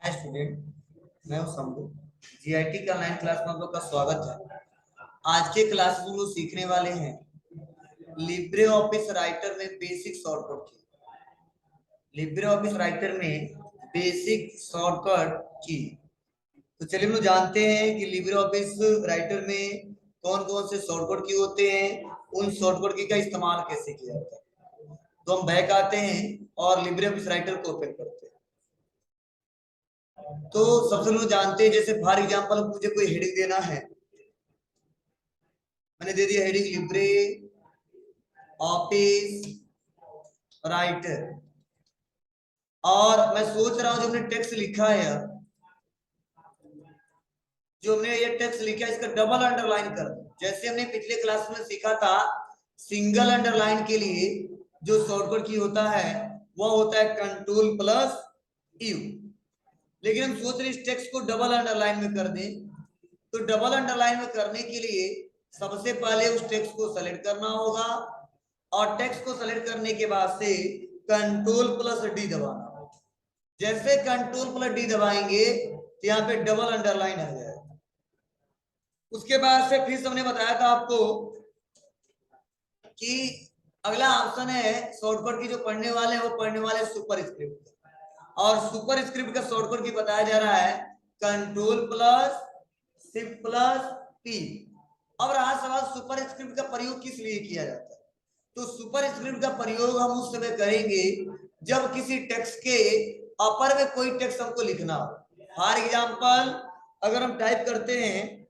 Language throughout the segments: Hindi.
हाय स्टूडेंट, मैं हूं शंभू। जीआईटी का 9 क्लास में आप लोग का स्वागत है। आज के क्लास में हम लोग सीखने वाले हैं लिब्रे ऑफिस राइटर में बेसिक शॉर्टकट की। लिब्रे ऑफिस राइटर में बेसिक शॉर्टकट की। तो चलिए हम लोग जानते हैं कि लिब्रे ऑफिस राइटर में कौन कौन से शॉर्टकट की होते हैं, उन शॉर्टकट की का इस्तेमाल कैसे किया जाता है। तो हम बैक आते हैं और लिब्रे ऑफिस राइटर को ओपन करते हैं। तो सबसे लोग जानते हैं, जैसे फॉर एग्जाम्पल मुझे कोई हेडिंग देना है, मैंने दे दिया हेडिंग लिब्रे ऑफिस राइटर। और मैं सोच रहा हूं जो हमने टेक्स्ट लिखा है, जो हमने ये टेक्स्ट लिखा है इसका डबल अंडरलाइन कर दो। जैसे हमने पिछले क्लास में सीखा था, सिंगल अंडरलाइन के लिए जो शॉर्टकट की होता है वह होता है कंट्रोल प्लस यू। लेकिन हम सोच रहे इस टेक्स्ट को डबल अंडरलाइन में कर दें। तो डबल अंडरलाइन में करने के लिए सबसे पहले उस टेक्स्ट को सेलेक्ट करना होगा और टेक्स्ट को सेलेक्ट करने के बाद से कंट्रोल प्लस डी दबाना होगा। जैसे कंट्रोल प्लस डी दबाएंगे तो यहाँ पे डबल अंडरलाइन आ जाएगा। उसके बाद से फिर हमने बताया था आपको कि अगला ऑप्शन है शॉर्टकट की, जो पढ़ने वाले हैं वो पढ़ने वाले सुपर स्क्रिप्ट। और सुपर स्क्रिप्ट का शॉर्टकट की बताया जा रहा है control plus shift plus P. अब रहा सवाल सुपर स्क्रिप्ट का प्रयोग किस लिए किया जाता है। तो सुपर स्क्रिप्ट का प्रयोग हम उस समय करेंगे जब किसी टेक्स्ट के अपर में कोई टेक्स्ट हमको लिखना हो। फॉर एग्जाम्पल अगर हम टाइप करते हैं,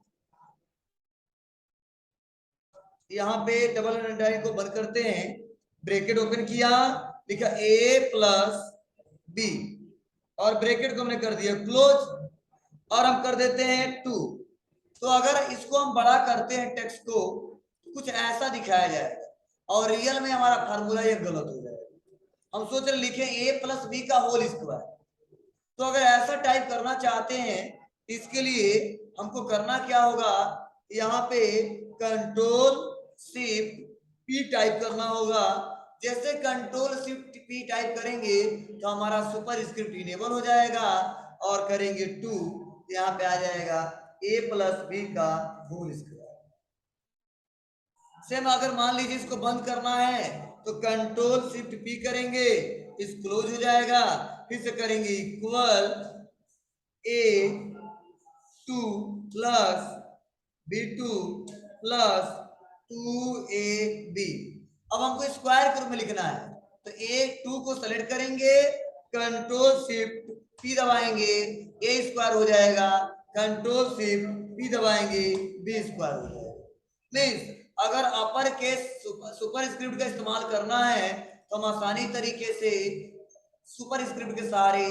यहाँ पे डबल अंडरलाइन को बंद करते हैं, ब्रैकेट ओपन किया, लिखा ए प्लस बी और ब्रैकेट को हमने कर दिया क्लोज और हम कर देते हैं 2। तो अगर इसको हम बड़ा करते हैं टेक्स्ट को, कुछ ऐसा दिखाया जाएगा और रियल में हमारा फार्मूला ये गलत हो जाएगा। हम सोच रहे लिखे ए प्लस बी का होल स्क्वायर। तो अगर ऐसा टाइप करना चाहते हैं, इसके लिए हमको करना क्या होगा, यहाँ पे कंट्रोल शिफ्ट पी टाइप करना होगा। जैसे कंट्रोल शिफ्ट पी टाइप करेंगे तो हमारा सुपर स्क्रिप्ट इनेबल हो जाएगा और करेंगे 2, यहाँ पे आ जाएगा ए प्लस बी का होल स्क्वायर। सेम अगर मान लीजिए इसको बंद करना है तो कंट्रोल शिफ्ट पी करेंगे, इस क्लोज हो जाएगा, फिर से करेंगे इक्वल ए 2 प्लस B2 प्लस 2AB। अब हमको स्क्वायर के रूप में लिखना है तो A2 को सेलेक्ट करेंगे, कंट्रोल शिफ्ट P दबाएंगे, A स्क्वायर हो जाएगा, कंट्रोल शिफ्ट P दबाएंगे, B स्क्वायर हो जाएगा। मीन्स अगर अपर केस सुपर स्क्रिप्ट का इस्तेमाल करना है तो हम आसानी तरीके से सुपर स्क्रिप्ट के सहारे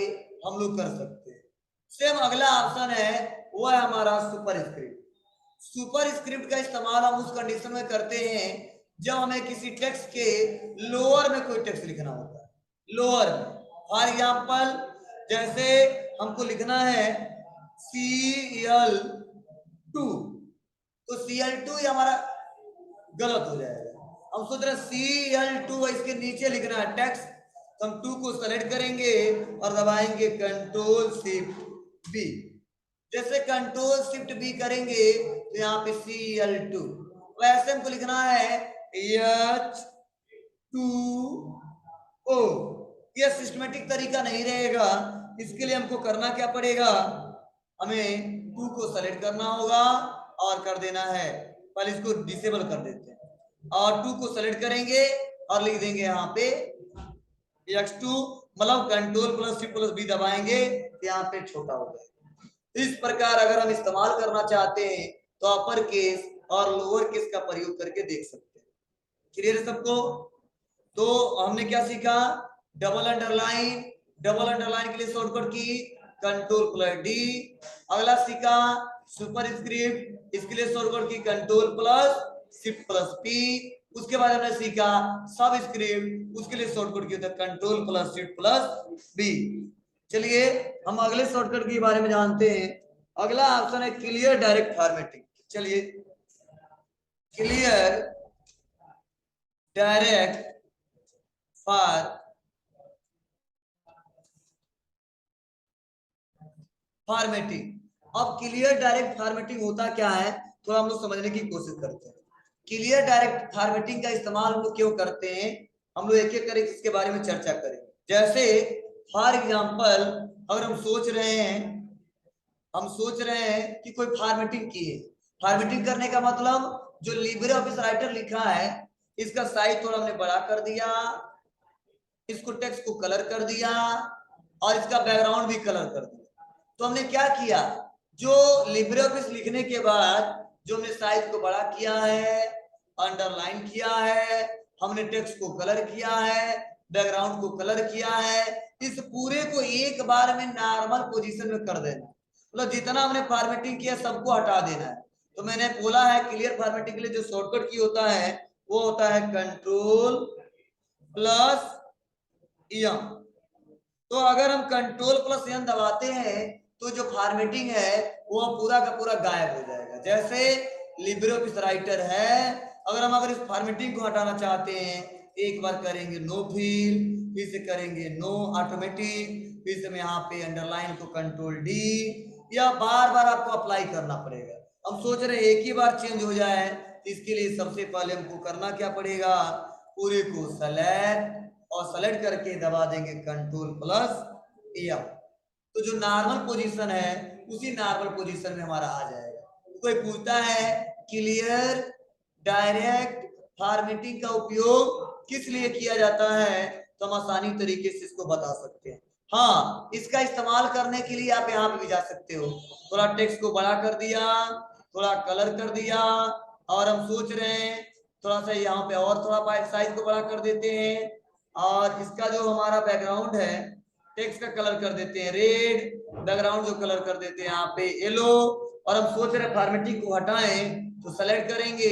हम लोग कर सकते हैं। सेम अगला ऑप्शन है वो है हमारा सुपर स्क्रिप्ट। सुपर स्क्रिप्ट का इस्तेमाल हम उस कंडीशन में करते हैं जब हमें किसी टेक्स्ट के लोअर में कोई टेक्स्ट लिखना होता है। लोअर में फॉर एग्जाम्पल जैसे हमको लिखना है CL2, तो CL2 ये हमारा गलत हो जाएगा। हम सोच रहे CL2 इसके नीचे लिखना है टेक्स्ट, तो हम 2 को सेलेक्ट करेंगे और दबाएंगे कंट्रोल शिफ्ट बी। जैसे कंट्रोल शिफ्ट बी करेंगे तो यहाँ पे CL2, वैसे हमको लिखना है H2O। यह सिस्टमेटिक तरीका नहीं रहेगा, इसके लिए हमको करना क्या पड़ेगा, हमें 2 को सेलेक्ट करना होगा और कर देना है, पहले इसको डिसेबल कर देते हैं और 2 को सेलेक्ट करेंगे और लिख देंगे यहाँ पे X2, मतलब control plus shift plus B दबाएंगे तो यहाँ पे छोटा हो जाएगा। इस प्रकार अगर हम इस्तेमाल करना चाहते हैं तो अपर केस और लोअर केस का प्रयोग करके देख सकते हैं। क्लियर है सबको। तो हमने क्या सीखा, डबल अंडरलाइन, डबल अंडरलाइन के लिए शॉर्टकट की कंट्रोल प्लस डी। अगला सीखा सुपर स्क्रिप्ट, इसके लिए शॉर्टकट की control plus shift plus P. उसके बाद हमने सीखा सब स्क्रिप्ट, उसके लिए शॉर्टकट की होता है control plus shift plus B. चलिए हम अगले शॉर्टकट के बारे में जानते हैं। अगला ऑप्शन है क्लियर डायरेक्ट फॉर्मेटिंग। चलिए क्लियर डायरेक्ट फॉर फॉर्मेटिंग। अब क्लियर डायरेक्ट फॉर्मेटिंग होता क्या है, थोड़ा हम लोग समझने की कोशिश करते हैं। क्लियर डायरेक्ट फॉर्मेटिंग का इस्तेमाल हम लोग क्यों करते हैं, हम लोग एक एक करके इसके बारे में चर्चा करेंगे। जैसे फॉर एग्जांपल अगर हम सोच रहे हैं कि कोई फॉर्मेटिंग की है। फॉर्मेटिंग करने का मतलब जो लिब्रे ऑफिस राइटर लिखा है इसका साइज थोड़ा हमने बड़ा कर दिया, इसको टेक्स्ट को कलर कर दिया और इसका बैकग्राउंड भी कलर कर दिया। तो हमने क्या किया, जो लिब्रे ऑफिस लिखने के बाद जो हमने साइज को बड़ा किया है, अंडरलाइन किया है, हमने टेक्स्ट को कलर किया है, बैकग्राउंड को कलर किया है, इस पूरे को एक बार में नॉर्मल पोजीशन में कर देना। मतलब जितना हमने फॉर्मेटिंग किया सबको हटा देना है। तो मैंने बोला है क्लियर फॉर्मेटिंग के लिए जो शॉर्टकट की होता है वो होता है कंट्रोल प्लस एम। तो अगर हम कंट्रोल प्लस एन दबाते हैं तो जो फॉर्मेटिंग है वो पूरा का पूरा गायब हो जाएगा। जैसे लिब्रे ऑफिस राइटर है, अगर इस फॉर्मेटिंग को हटाना चाहते हैं एक बार करेंगे नो फिल, फिर से करेंगे नो ऑटोमेटिक, फिर से यहाँ पे अंडरलाइन को कंट्रोल डी, या बार बार आपको अप्लाई करना पड़ेगा। हम सोच रहे एक ही बार चेंज हो जाए, इसके लिए सबसे पहले हमको करना क्या पड़ेगा, पूरे को सेलेक्ट और सेलेक्ट करके दबा देंगे कंट्रोल प्लस एम। तो जो नॉर्मल पोजीशन है उसी नॉर्मल पोजीशन में हमारा आ जाएगा। कोई पूछता है क्लियर डायरेक्ट फॉर्मेटिंग का उपयोग किस लिए किया जाता है, तो हम आसानी तरीके से इसको बता सकते हैं। हाँ, इसका इस्तेमाल करने के लिए आप यहाँ पे भी जा सकते हो। थोड़ा टेक्स्ट को बड़ा कर दिया, थोड़ा कलर कर दिया, और हम सोच रहे हैं थोड़ा सा यहाँ पे और थोड़ा साइज को बड़ा कर देते हैं, और इसका जो हमारा बैकग्राउंड है टेक्स्ट का कलर कर देते हैं रेड, बैकग्राउंड जो कलर कर देते हैं यहाँ पे येलो। और हम सोच रहे फॉर्मेटिंग को हटाएं तो सेलेक्ट करेंगे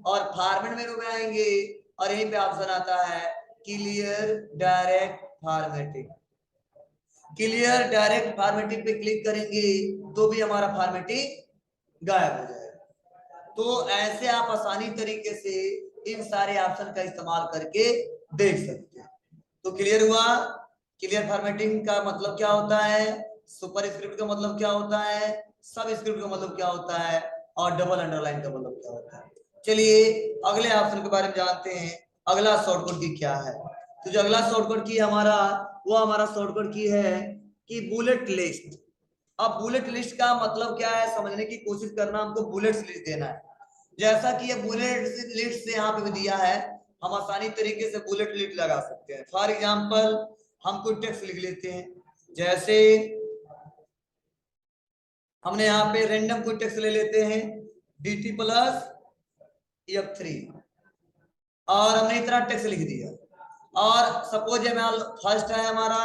और फॉर्मेट मेनू में आएंगे और यहीं पे ऑप्शन आता है clear direct formatting. Clear direct formatting पे क्लिक करेंगे तो भी हमारा फॉर्मेटिंग गायब हो जाएगा। तो ऐसे आप आसानी तरीके से इन सारे ऑप्शन का इस्तेमाल करके देख सकते हैं। तो क्लियर हुआ, क्लियर फॉर्मेटिंग का मतलब क्या होता है, सुपर स्क्रिप्ट का मतलब क्या होता है, सब स्क्रिप्ट का मतलब क्या होता है, और डबल अंडरलाइन का मतलब क्या होता है। चलिए अगले ऑप्शन के बारे में जानते हैं, अगला शॉर्टकट की क्या है। तो जो अगला शॉर्टकट की हमारा वो हमारा शॉर्टकट की है कि बुलेट लिस्ट। अब बुलेट लिस्ट का मतलब क्या है समझने की कोशिश करना, हमको बुलेट्स लिस्ट देना है। जैसा कि ये बुलेट लिस्ट से यहाँ पे भी दिया है, हम आसानी तरीके से बुलेट लिस्ट लगा सकते हैं। फॉर एग्जांपल हम कोई टेक्स्ट लिख लेते हैं, जैसे हमने यहाँ पे रैंडम कोई टेक्स्ट ले लेते हैं dt प्लस F3, और हमने इतना टेक्स्ट लिख दिया, और सपोज फर्स्ट है हमारा,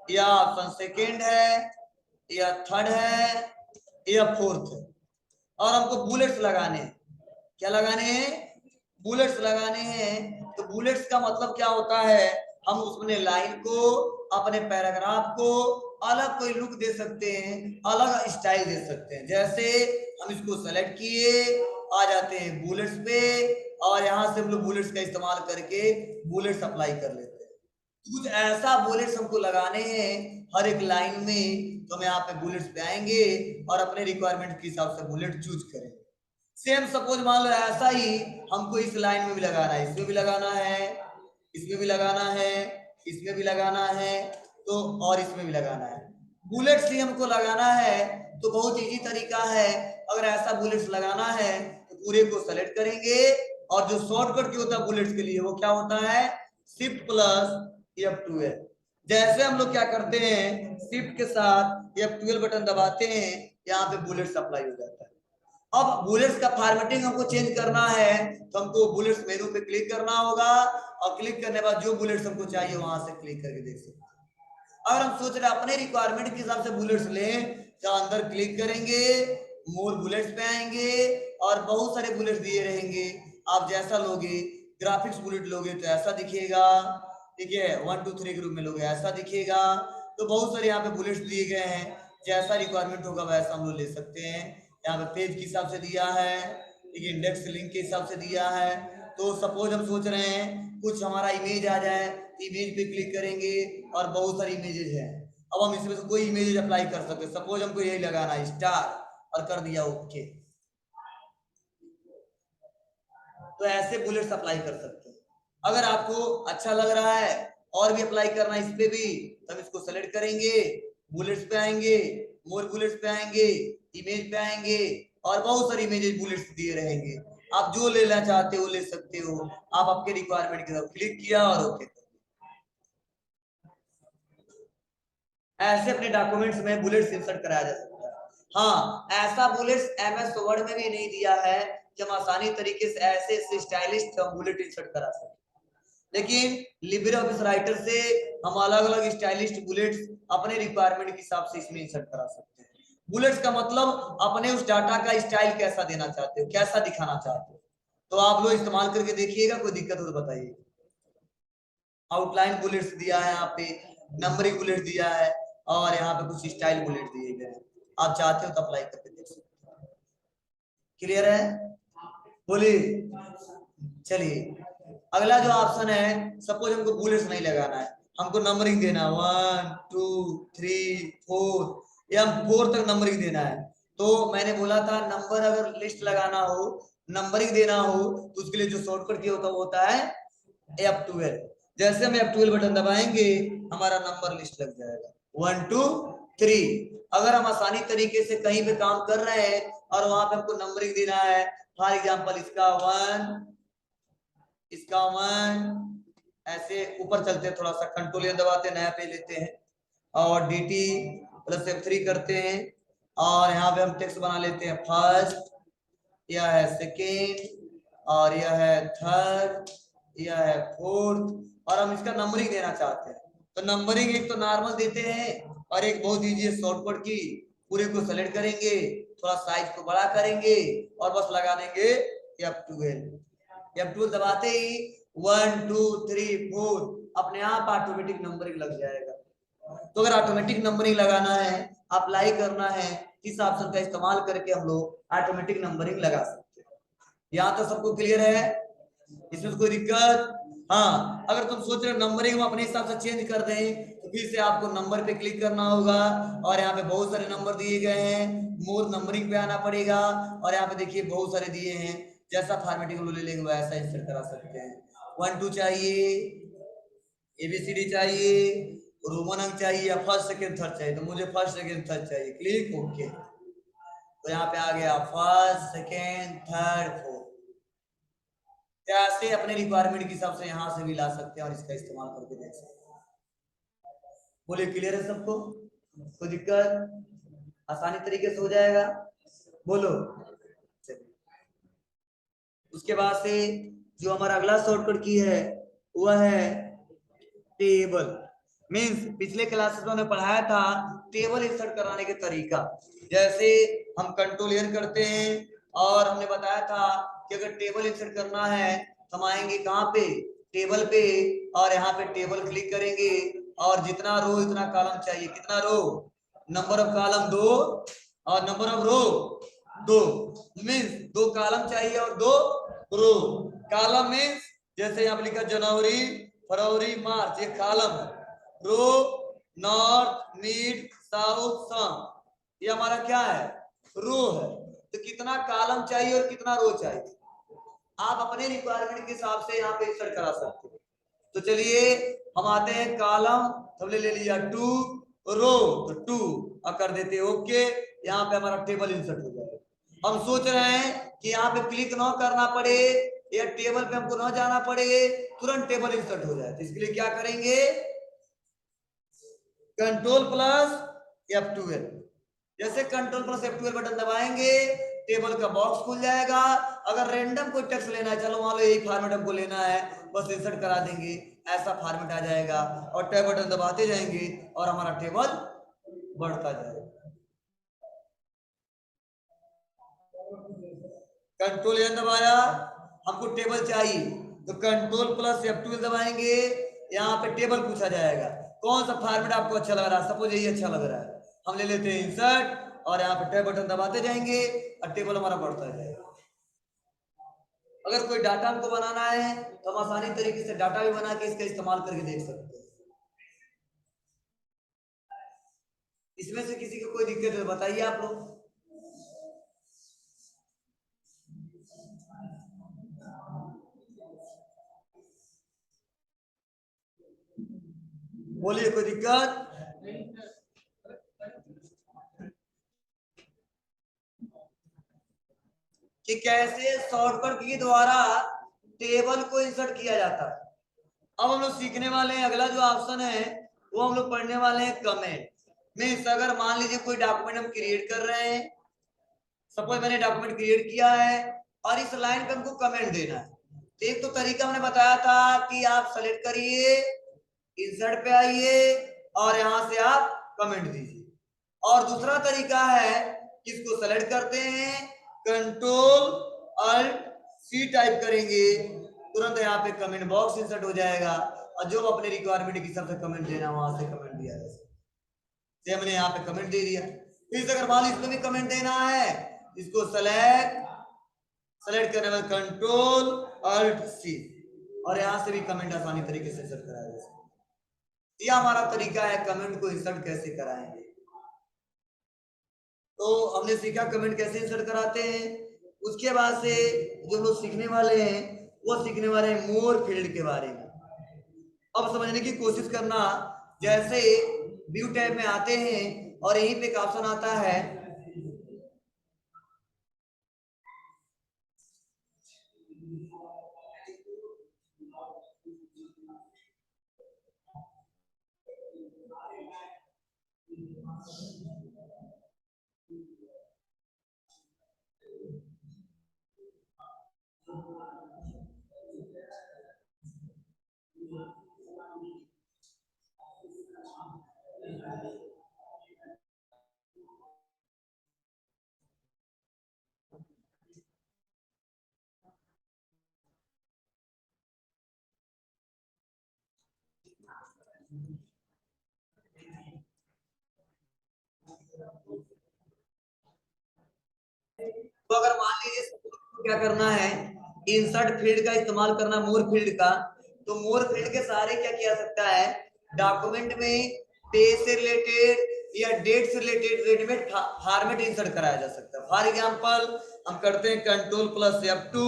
या ऑप्शन सेकेंड है, या थर्ड है, या फोर्थ है, और हमको बुलेट्स लगाने हैं। क्या लगाने हैं, बुलेट्स लगाने हैं। तो बुलेट्स का मतलब क्या होता है, हम उसमें लाइन को अपने पैराग्राफ को अलग कोई लुक दे सकते हैं, अलग स्टाइल दे सकते हैं। जैसे हम इसको सेलेक्ट किए, आ जाते हैं बुलेट्स पे, और यहाँ से हम लोग बुलेट्स का इस्तेमाल करके बुलेट्स अप्लाई कर लेते हैं। कुछ ऐसा बुलेट्स हमको लगाने हैं हर एक लाइन में, तो हम यहाँ पे बुलेट्स पे आएंगे और अपने रिक्वायरमेंट के हिसाब से बुलेट चूज करेंगे। सेम सपोज मान लो ऐसा ही हमको इस लाइन में भी लगाना है, इसमें भी लगाना है, इसमें भी लगाना है, इसमें भी लगाना है, तो और इसमें भी लगाना है। बुलेट्स ही हमको लगाना है तो बहुत इजी तरीका है। अगर ऐसा बुलेट्स लगाना है तो पूरे को सेलेक्ट करेंगे, और जो शॉर्टकट की होता है बुलेट्स के लिए वो क्या होता है, शिफ्ट प्लस F12। जैसे हम लोग क्या करते हैं, शिफ्ट के साथ F12 बटन दबाते हैं, यहाँ पे बुलेट्स अप्लाई हो जाता है। अब बुलेट्स का फॉर्मेटिंग हमको चेंज करना है तो हमको बुलेट्स मेनू पे क्लिक करना होगा, और क्लिक करने के बाद जो बुलेट्स हमको चाहिए वहां से क्लिक करके देख सकते हैं। अगर हम सोच रहे हैं अपने रिक्वायरमेंट के हिसाब से बुलेट्स लें तो अंदर क्लिक करेंगे, मोर बुलेट्स पे आएंगे, और बहुत सारे बुलेट्स दिए रहेंगे। आप जैसा लोगे, ग्राफिक्स बुलेट लोगे तो ऐसा दिखेगा, ठीक है, 1 2 3 ग्रुप में लोगे ऐसा दिखेगा। तो बहुत सारे यहाँ पे बुलेट्स दिए गए हैं, जैसा रिक्वायरमेंट होगा वैसा हम लोग ले सकते हैं। यहाँ पे पेज के हिसाब से दिया है, ठीक है, इंडेक्स लिंक के हिसाब से दिया है। तो सपोज हम सोच रहे हैं कुछ हमारा इमेज आ जाए, इमेज पे क्लिक करेंगे और बहुत सारी इमेजेस हैं, अब हम इसमें से कोई इमेज अप्लाई कर सकते हैं। सपोज हमको यही लगाना है स्टार और कर दिया ओके, तो ऐसे बुलेट्स अप्लाई कर सकते हैं। अगर आपको अच्छा लग रहा है और भी अप्लाई करना है इस पे भी, तो हम इसको सेलेक्ट करेंगे, बुलेट्स पे आएंगे, मोर बुलेट्स पे आएंगे, इमेज पे आएंगे और बहुत सारी इमेजेस बुलेट्स दिए रहेंगे। आप जो लेना चाहते हो ले सकते हो। आप आपके रिक्वायरमेंट के साथ क्लिक किया और ओके। ऐसे अपने डॉक्यूमेंट्स में बुलेट्स इंसर्ट कराया जा सकता है। हाँ, ऐसा बुलेट्स एमएस वर्ड में भी नहीं दिया है कि हम आसानी तरीके से ऐसे स्टाइलिश बुलेट इंसर्ट करा सकते, लेकिन लिब्रे ऑफिस राइटर से हम अलग अलग स्टाइलिश बुलेट्स अपने रिक्वायरमेंट के हिसाब से इसमें इंसर्ट करा सकते हैं। बुलेट्स का मतलब अपने उस डाटा का स्टाइल कैसा देना चाहते हो, कैसा दिखाना चाहते हो, तो आप लोग इस्तेमाल करके देखिएगा। कोई दिक्कत हो तो बताइए। आउटलाइन बुलेट्स दिया है, यहाँ पे नंबरिंग बुलेट दिया है और यहाँ पे कुछ स्टाइल बुलेट दिए गए हैं। आप चाहते हो तो अप्लाई करके देख सकते हो। क्लियर है? बोलिए। चलिए, अगला जो ऑप्शन है, सपोज हमको बुलेट्स नहीं लगाना है, हमको नंबरिंग देना 1 2 3 4 या 4 तक नंबरिंग देना है। तो मैंने बोला था नंबर अगर लिस्ट लगाना हो, नंबरिंग देना हो, तो उसके लिए जो शॉर्टकट की होता है F12। जैसे हम F12 बटन दबाएंगे हमारा नंबर लिस्ट लग जाएगा 1 2 3। अगर हम आसानी तरीके से कहीं पे काम कर रहे हैं और वहां पे हमको नंबरिंग देना है, फॉर एग्जांपल इसका 1, इसका 1, ऐसे ऊपर चलते हैं, थोड़ा सा कंट्रोल दबाते नया पेज लेते हैं और DT प्लस F3 करते हैं और यहाँ पे हम टेक्स्ट बना लेते हैं फर्स्ट, यह है सेकेंड और यह है थर्ड, यह है फोर्थ और हम इसका नंबरिंग देना चाहते हैं। तो नंबरिंग एक तो नॉर्मल देते हैं और एक बहुत ईजी शॉर्टकट की, पूरे को सेलेक्ट करेंगे, थोड़ा साइज को बड़ा करेंगे और बस लगा देंगे F12 दबाते ही 1 2 3 4 अपने आप ऑटोमेटिक नंबरिंग लग जाएगा। तो अगर ऑटोमेटिक नंबरिंग लगाना है, अप्लाई करना है, इस ऑप्शन का इस्तेमाल करके हम लोग ऑटोमेटिक नंबरिंग लगा सकते हैं। यहाँ तो सबको क्लियर है? इसमें कोई दिक्कत? हाँ, अगर तुम सोच रहे हो नंबरिंग हम अपने हिसाब से चेंज कर दें, तो फिर से आपको नंबर पे क्लिक करना होगा और यहाँ पे बहुत सारे नंबर दिए गए हैं, मोर नंबरिंग पे आना पड़ेगा और यहाँ पे देखिए बहुत सारे दिए हैं। जैसा फॉर्मेटिंग ले लेंगे वैसा इंसर्ट करा सकते हैं। 1 2 चाहिए, ABCD चाहिए, रोमन अंक चाहिए या फर्स्ट सेकंड थर्ड चाहिए, तो मुझे फर्स्ट सेकंड थर्ड चाहिए, क्लिक ओके। तो यहाँ पे आ गया फर्स्ट सेकंड थर्ड फोर्थ। ऐसे अपने रिक्वायरमेंट के हिसाब से यहाँ से भी ला सकते हैं और इसका इस्तेमाल करके देख सकते हैं। बोलिए, क्लियर है सबको? कोई दिक्कत? आसानी तरीके से हो जाएगा? बोलो। उसके बाद से जो हमारा अगला शॉर्टकट की है वह है टेबल। मींस पिछले क्लासेस में हमने पढ़ाया था टेबल इंसर्ट कराने के तरीका। जैसे हम कंट्रोल एन करते हैं और हमने बताया था कि अगर टेबल इंसर्ट करना है तो हम आएंगे कहाँ पे, टेबल पे, और यहाँ पे टेबल क्लिक करेंगे और जितना रो इतना कॉलम चाहिए। कितना रो? नंबर ऑफ कॉलम 2 और number of row 2। Means 2 column चाहिए और 2 रो। कॉलम मींस जैसे यहाँ पे लिखा जनवरी फरवरी मार्च, ये कॉलम है। रो नॉर्थ मिड साउथ सम, ये हमारा क्या है? रो है। तो कितना कॉलम चाहिए और कितना रो चाहिए आप अपने रिक्वायरमेंट के हिसाब से यहाँ पे इंसर्ट करा सकते हैं। तो चलिए हम आते हैं कॉलम, हमने ले लिया 2, रो तो 2 और कर देते हैं ओके। यहाँ पे हमारा टेबल इंसर्ट हो जाएगा। हम सोच रहे हैं कि यहाँ पे क्लिक ना करना पड़े या टेबल पे हमको ना जाना पड़े, तुरंत टेबल इंसर्ट हो जाए, तो इसके लिए क्या करेंगे? Control plus F12। जैसे कंट्रोल प्लस F12 बटन दबाएंगे टेबल का बॉक्स खुल जाएगा। अगर रैंडम कोई टेक्स्ट लेना है, चलो मान लो यही फॉर्मेट हमको लेना है, बस इंसर्ट करा देंगे, ऐसा फॉर्मेट आ जाएगा और टैब बटन दबाते जाएंगे और हमारा टेबल बढ़ता जाएगा। कंट्रोल एन दबाया, हमको टेबल चाहिए तो कंट्रोल प्लस F12 दबाएंगे, यहाँ पे टेबल पूछा जाएगा कौन सा फॉर्मेट आपको अच्छा लग रहा है। सपोज यही अच्छा लग रहा है, हम ले लेते हैं इंसर्ट और यहाँ पे टैब बटन दबाते जाएंगे और टेबल हमारा बढ़ता जाएगा। अगर कोई डाटा हमको बनाना है तो हम आसानी तरीके से डाटा भी बना के इसका इस्तेमाल करके देख सकते हैं। इसमें से किसी को कोई दिक्कत है बताइए आप लोग। बोलिए कोई दिक्कत। कि कैसे शॉर्टकट के द्वारा टेबल को इंसर्ट किया जाता है। अब हम लोग सीखने वाले हैं, अगला जो ऑप्शन है वो हम लोग पढ़ने वाले हैं कमेंट। मीन्स अगर मान लीजिए कोई डॉक्यूमेंट हम क्रिएट कर रहे हैं, सपोज मैंने डॉक्यूमेंट क्रिएट किया है और इस लाइन पे हमको कमेंट देना है। एक तो तरीका हमने बताया था कि आप सेलेक्ट करिए, इंसर्ट पे आइए और यहां से आप कमेंट दीजिए। और दूसरा तरीका है किसको सेलेक्ट करते हैं, कंट्रोल अल्ट सी टाइप करेंगे, तुरंत यहाँ पे कमेंट बॉक्स इंसर्ट हो जाएगा और जो अपने रिक्वायरमेंट के हिसाब से कमेंट देना वहां से कमेंट दिया जाएगा। हमने यहाँ पे कमेंट दे दिया। फिर अगर मान लो इसमें भी कमेंट देना है, इसको सेलेक्ट करने में कंट्रोल अल्ट सी और यहां से भी कमेंट आसानी तरीके से इंसर्ट कराया जा सकता है। यह हमारा तरीका है कमेंट को इंसर्ट कैसे कराएंगे। तो हमने सीखा कमेंट कैसे इंसर्ट कराते हैं। उसके बाद से जो लोग सीखने वाले हैं वो सीखने वाले हैं मोर फील्ड के बारे में। अब समझने की कोशिश करना, जैसे व्यू टैब में आते हैं और यहीं पे एक ऑप्शन आता है तो अगर मान लीजिए क्या करना है, इंसर्ट फील्ड का इस्तेमाल करना मोर फील्ड का, तो मोर फील्ड के सहारे क्या किया सकता है, डॉक्यूमेंट में पेज से रिलेटेड या डेट से रिलेटेड रेडीमेड फॉर्मेट इंसर्ट कराया जा सकता है। फॉर एग्जांपल हम करते हैं कंट्रोल प्लस F2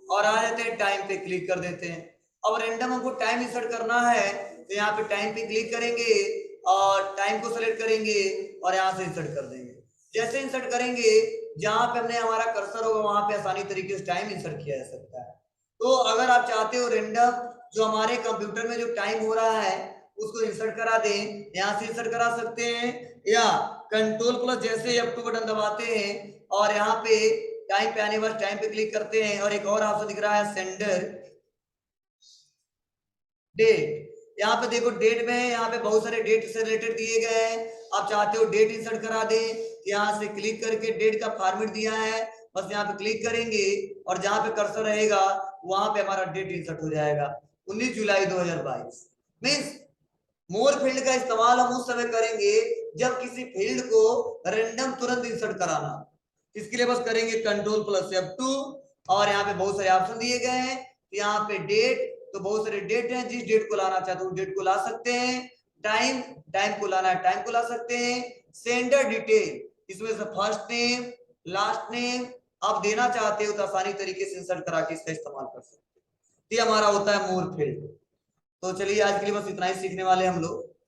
और आ जाते हैं टाइम पे क्लिक कर देते हैं। अब रैंडम हमको टाइम इंसर्ट करना है तो यहाँ पे टाइम पे क्लिक करेंगे और टाइम को सेलेक्ट करेंगे और यहाँ से इंसर्ट कर देंगे। जैसे इंसर्ट करेंगे जहां पे हमने हमारा कर्सर होगा वहां पे आसानी तरीके से टाइम इंसर्ट किया जा सकता है। तो अगर आप चाहते हो रैंडम जो हमारे कंप्यूटर में जो टाइम हो रहा है उसको इंसर्ट करा दें, यहाँ से इंसर्ट करा सकते हैं, या कंट्रोल प्लस जैसे F2 बटन दबाते हैं और यहाँ पे टाइम पे आने वाले टाइम पे क्लिक करते हैं और एक और ऑप्शन दिख रहा है सेंडर डेट। यहाँ पे देखो डेट में यहाँ पे बहुत सारे डेट से रिलेटेड दिए गए हैं। आप चाहते हो डेट इंसर्ट करा दें, यहाँ से क्लिक करके डेट का फॉर्मेट दिया है, बस यहाँ पे क्लिक करेंगे और जहां पे कर्सर रहेगा वहां पे हमारा डेट इंसर्ट हो जाएगा 19 जुलाई 2022। मीन्स मोर फील्ड का इस्तेमाल हम उस समय करेंगे जब किसी फील्ड को रैंडम तुरंत इंसर्ट कराना। इसके लिए बस करेंगे कंट्रोल प्लस F2 और यहाँ पे बहुत सारे ऑप्शन दिए गए हैं। यहाँ पे डेट, तो बहुत सारे डेट हैं, जिस डेट को लाना चाहते हो डेट को ला सकते हैं। टाइम, टाइम को लाना है टाइम को ला सकते हैं। सेंडर डिटेल, इसमें से फर्स्ट नेम लास्ट नेम आप देना चाहते हो तो आसानी तरीके से इंसर्ट करा के इसका इस्तेमाल कर सकते हैं। ये हमारा होता है मोर फील्ड। तो चलिए आज के लिए बस इतना ही सीखने वाले हम लोग।